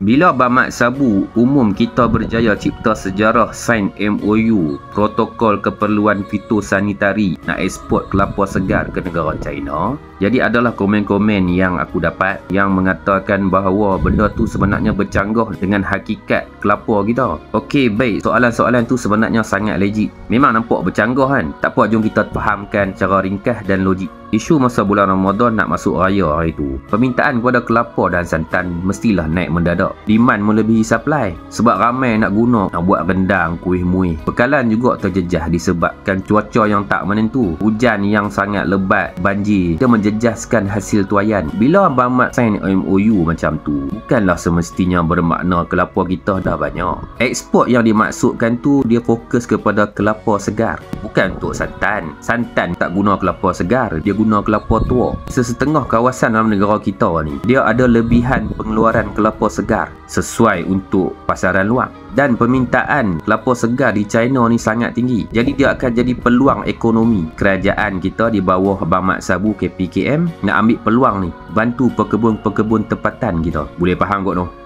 Bila Berhad Sabu umum kita berjaya cipta sejarah sign MOU protokol keperluan fitosanitari nak eksport kelapa segar ke negara China. Jadi adalah komen-komen yang aku dapat yang mengatakan bahawa benda tu sebenarnya bercanggah dengan hakikat kelapa kita. Okey, baik, soalan-soalan tu sebenarnya sangat legit. Memang nampak bercanggah kan? Tak apa, jom kita fahamkan secara ringkas dan logik. Isu masa bulan Ramadan nak masuk raya hari tu, permintaan kepada kelapa dan santan mestilah naik mendadak. Demand melebihi supply sebab ramai nak guna, nak buat rendang, kuih muih. Bekalan juga terjejah disebabkan cuaca yang tak menentu. Hujan yang sangat lebat, banjir, dia menjejaskan hasil tuaian. Bila Berhad sign MOU macam tu, bukanlah semestinya bermakna kelapa kita dah banyak. Ekspor yang dimaksudkan tu dia fokus kepada kelapa segar, bukan untuk santan. Santan tak guna kelapa segar, dia guna kelapa tua. Sesetengah kawasan dalam negara kita ni, dia ada lebihan pengeluaran kelapa segar sesuai untuk pasaran luar. Dan permintaan kelapa segar di China ni sangat tinggi. Jadi dia akan jadi peluang ekonomi. Kerajaan kita di bawah Berhad Sabu KPKM nak ambil peluang ni, bantu pekebun-pekebun tempatan kita. Boleh faham kot noh?